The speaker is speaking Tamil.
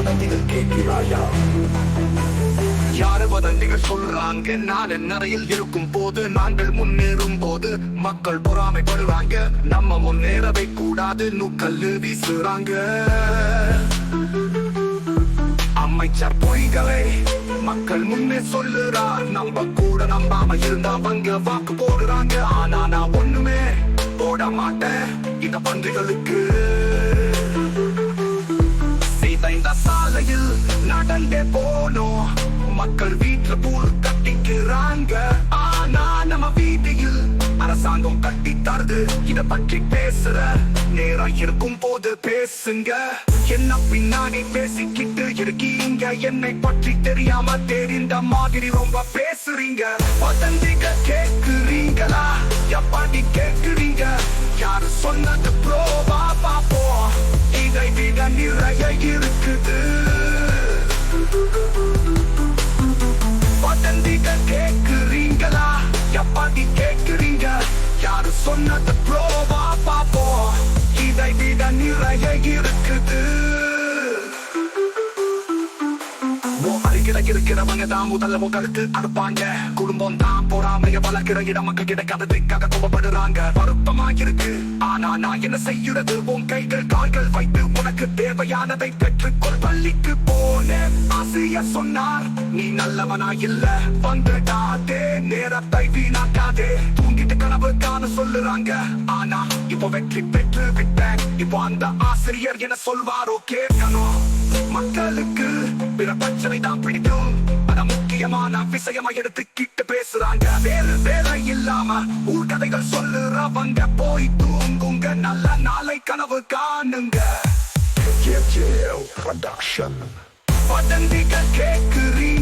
வதந்திகள் கேட்கிறாயா? யாரு வதந்திகள் சொல்றாங்க? நான் நிறையில் இருக்கும் போது, நாங்கள் முன்னேறும் போது மக்கள் பொறாமைப்படுறாங்க. நம்ம முன்னேறவே கூடாது நூக்கல்லு வீசுறாங்க. அமைச்சர் பொய்களை மக்கள் முன்னே சொல்லுறார். நம்ம கூட நம்பாம இருந்தா அவங்க வாக்கு போடுறாங்க. ஆனா நான் ஒண்ணுமே போட மாட்டேன் இந்த பன்றிகளுக்கு. இந்த சாலையில் நடந்தே போனோம், மக்கள் வீட்டுல பூல் கட்டிக்கிறாங்க. ஆனா நம்ம வீதியில் அரசாங்கம் கட்டி தருது. இத பற்றி பேசுற நேரம் இருக்கும் போது பேசுங்க. என்ன பின்னாடி பேசிக்கிட்டு இருக்கீங்க? என்னை பற்றி தெரியாம தெரிந்த மாதிரி ரொம்ப பேசுறீங்க. வதந்திக கேக்குறீங்களா? எப்படி கேக்குறீங்க? யாரு சொன்னது ப்ரோவா பாப்போம். இதை விட நிறைய இருக்குது. வதந்திக கேக்குறீங்களா? எப்படி கேக்குறீங்க? யாரு சொன்னது ப்ரோவா பாப்போம். இதை விட நிறைய இருக்குது. இருக்கிறவங்க தான் முதல்ல உங்களுக்கு அனுப்பாங்க. குடும்பம் தான் போறாமைய வளர்க்கிற இடம். மக்கள் கிடைக்காததுக்காக கோபப்படுறாங்க. வருத்தமா இருக்கு, ஆனா நான் என்ன செய்யறது? உன் கைகள் கால்கள் வைத்து உனக்கு தேவையானதை பெற்றுக்கொள். பள்ளிக்கு போனேன், ஆசிரியர் சொன்னார் நீ நல்லவனா இல்ல, வந்துடாதே நேரத்தை வீணாக்காதே. தூங்கிட்டு கனவு காண சொல்லுறாங்க. ஆனா இப்போ வெற்றி பெற்று விட்டேன். இப்போ அந்த ஆசிரியர் என்ன சொல்வாரோ கேட்கணும். மக்களுக்கு பிற பிரச்சனை தான் பிடிக்கும். அத முக்கியமான விஷயமா எடுத்துக்கிட்டு பேசுறாங்க. வேறு வேலை இல்லாம ஊர்கதைகள் சொல்லுறவங்க போய் தூங்குங்க. நல்ல நாளை கனவு காணுங்க. வதந்திகள் கேக்குறீங்க?